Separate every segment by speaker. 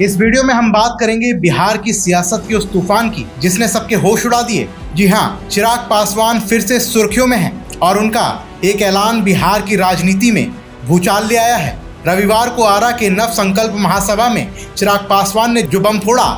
Speaker 1: इस वीडियो में हम बात करेंगे बिहार की सियासत के उस तूफान की जिसने सबके होश उड़ा दिए। जी हाँ, चिराग पासवान फिर से सुर्खियों में हैं और उनका एक ऐलान बिहार की राजनीति में भूचाल ले आया है। रविवार को आरा के नव संकल्प महासभा में चिराग पासवान ने जो बम फोड़ा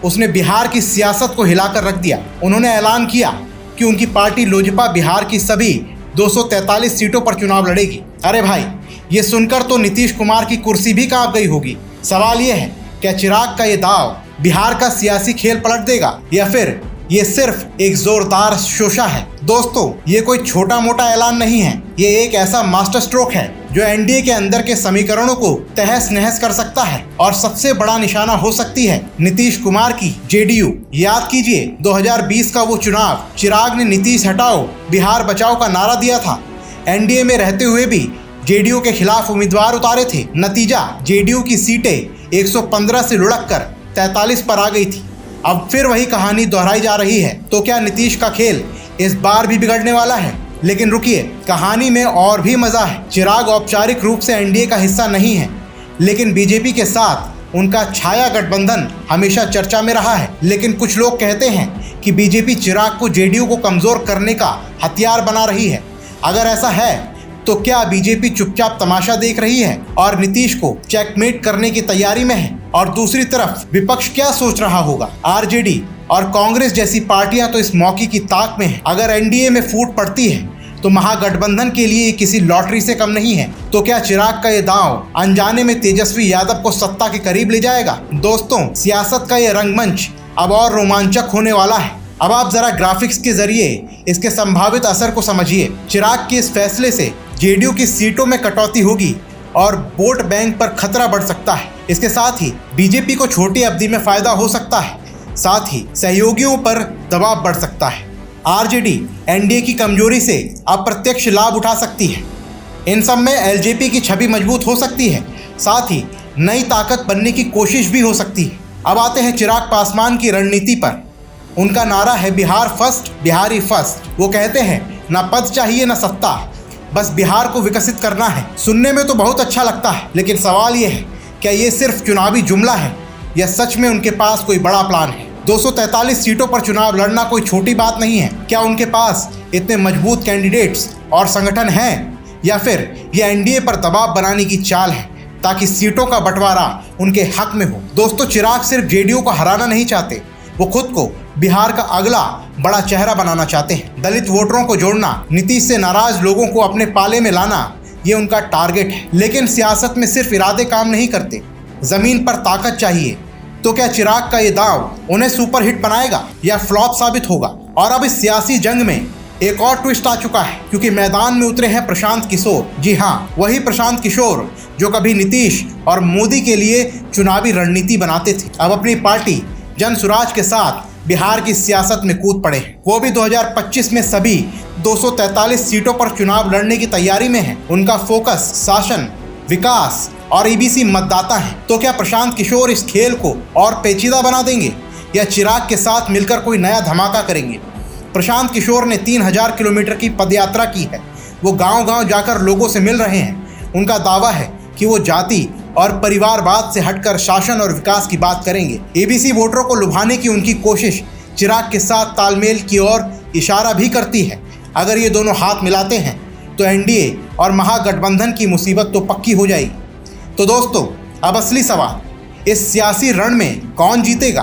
Speaker 1: उसने बिहार की सियासत को हिलाकर रख दिया। उन्होंने ऐलान किया कि उनकी पार्टी लोजपा बिहार की सभी 243 सीटों पर चुनाव लड़ेगी। अरे भाई, ये सुनकर तो नीतीश कुमार की कुर्सी भी कांप गई होगी। सवाल ये है, क्या चिराग का ये दाव बिहार का सियासी खेल पलट देगा या फिर ये सिर्फ एक जोरदार शोषा है? दोस्तों, ये कोई छोटा मोटा ऐलान नहीं है, ये एक ऐसा मास्टर स्ट्रोक है जो एनडीए के अंदर के समीकरणों को तहस नहस कर सकता है और सबसे बड़ा निशाना हो सकती है नीतीश कुमार की जेडीयू। याद कीजिए 2020 का वो चुनाव, चिराग ने नीतीश हटाओ बिहार बचाओ का नारा दिया था। एनडीए में रहते हुए भी जेडीयू के खिलाफ उम्मीदवार उतारे थे। नतीजा, जेडीयू की सीटें 115 से लुढ़ककर 43 पर आ गई थी। अब फिर वही कहानी दोहराई जा रही है। तो क्या नीतीश का खेल इस बार भी बिगड़ने वाला है? लेकिन रुकिए, कहानी में और भी मजा है। चिराग औपचारिक रूप से एनडीए का हिस्सा नहीं है, लेकिन बीजेपी के साथ उनका छाया गठबंधन हमेशा चर्चा में रहा है। लेकिन कुछ लोग कहते हैं कि बीजेपी चिराग को जेडीयू को कमजोर करने का हथियार बना रही है। अगर ऐसा है तो क्या बीजेपी चुपचाप तमाशा देख रही है और नीतीश को चेकमेट करने की तैयारी में है? और दूसरी तरफ विपक्ष क्या सोच रहा होगा? आरजेडी और कांग्रेस जैसी पार्टियां तो इस मौके की ताक में है। अगर एनडीए में फूट पड़ती है तो महागठबंधन के लिए किसी लॉटरी से कम नहीं है। तो क्या चिराग का ये दांव अनजाने में तेजस्वी यादव को सत्ता के करीब ले जाएगा? दोस्तों, सियासत का ये रंगमंच अब और रोमांचक होने वाला है। अब आप जरा ग्राफिक्स के जरिए इसके संभावित असर को समझिए। चिराग के इस फैसले से जेडीयू की सीटों में कटौती होगी और वोट बैंक पर खतरा बढ़ सकता है। इसके साथ ही बीजेपी को छोटी अवधि में फायदा हो सकता है, साथ ही सहयोगियों पर दबाव बढ़ सकता है। आरजेडी एनडीए की कमजोरी से अप्रत्यक्ष लाभ उठा सकती है। इन सब में एलजेपी की छवि मजबूत हो सकती है, साथ ही नई ताकत बनने की कोशिश भी हो सकती है। अब आते हैं चिराग पासवान की रणनीति पर। उनका नारा है बिहार फर्स्ट, बिहारी फर्स्ट। वो कहते हैं ना पद चाहिए ना सत्ता, बस बिहार को विकसित करना है। सुनने में तो बहुत अच्छा लगता है, लेकिन सवाल ये है, क्या ये सिर्फ चुनावी जुमला है या सच में उनके पास कोई बड़ा प्लान है? 243 सीटों पर चुनाव लड़ना कोई छोटी बात नहीं है। क्या उनके पास इतने मजबूत कैंडिडेट्स और संगठन हैं या फिर ये एनडीए पर दबाव बनाने की चाल है ताकि सीटों का बंटवारा उनके हक में हो? दोस्तों, चिराग सिर्फ जेडीयू को हराना नहीं चाहते, वो खुद को बिहार का अगला बड़ा चेहरा बनाना चाहते हैं। दलित वोटरों को जोड़ना, नीतीश से नाराज लोगों को अपने पाले में लाना, ये उनका टारगेट है। लेकिन सियासत में सिर्फ इरादे काम नहीं करते, जमीन पर ताकत चाहिए। तो क्या चिराग का ये दांव उन्हें सुपरहिट बनाएगा या फ्लॉप साबित होगा? और अब इस सियासी जंग में एक और ट्विस्ट आ चुका है, क्योंकि मैदान में उतरे हैं प्रशांत किशोर। जी हाँ, वही प्रशांत किशोर जो कभी नीतीश और मोदी के लिए चुनावी रणनीति बनाते थे, अब अपनी पार्टी जनसुराज के साथ बिहार की सियासत में कूद पड़े हैं। वो भी 2025 में सभी 243 सीटों पर चुनाव लड़ने की तैयारी में है। उनका फोकस शासन, विकास और ईबीसी मतदाता है। तो क्या प्रशांत किशोर इस खेल को और पेचीदा बना देंगे या चिराग के साथ मिलकर कोई नया धमाका करेंगे? प्रशांत किशोर ने 3000 किलोमीटर की पदयात्रा की है। वो गांव-गांव जाकर लोगों से मिल रहे हैं। उनका दावा है कि वो जाति और परिवारवाद से हटकर शासन और विकास की बात करेंगे। एबीसी वोटरों को लुभाने की उनकी कोशिश चिराग के साथ तालमेल की ओर इशारा भी करती है। अगर ये दोनों हाथ मिलाते हैं तो एनडीए और महागठबंधन की मुसीबत तो पक्की हो जाएगी। तो दोस्तों, अब असली सवाल, इस सियासी रण में कौन जीतेगा?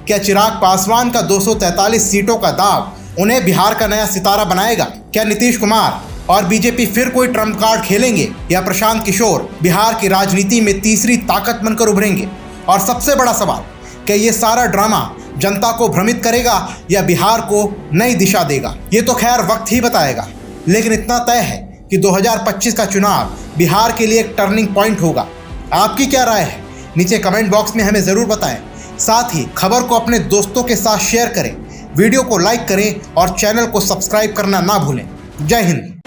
Speaker 1: क्या चिराग पासवान का 243 सीटों का दाव उन्हें बिहार का नया सितारा बनाएगा? क्या नीतीश कुमार और बीजेपी फिर कोई ट्रम्प कार्ड खेलेंगे या प्रशांत किशोर बिहार की राजनीति में तीसरी ताकत बनकर उभरेंगे? और सबसे बड़ा सवाल, क्या ये सारा ड्रामा जनता को भ्रमित करेगा या बिहार को नई दिशा देगा? ये तो खैर वक्त ही बताएगा, लेकिन इतना तय है कि 2025 का चुनाव बिहार के लिए एक टर्निंग पॉइंट होगा। आपकी क्या राय है? नीचे कमेंट बॉक्स में हमें ज़रूर बताएं। साथ ही खबर को अपने दोस्तों के साथ शेयर करें, वीडियो को लाइक करें और चैनल को सब्सक्राइब करना ना भूलें। जय हिंद।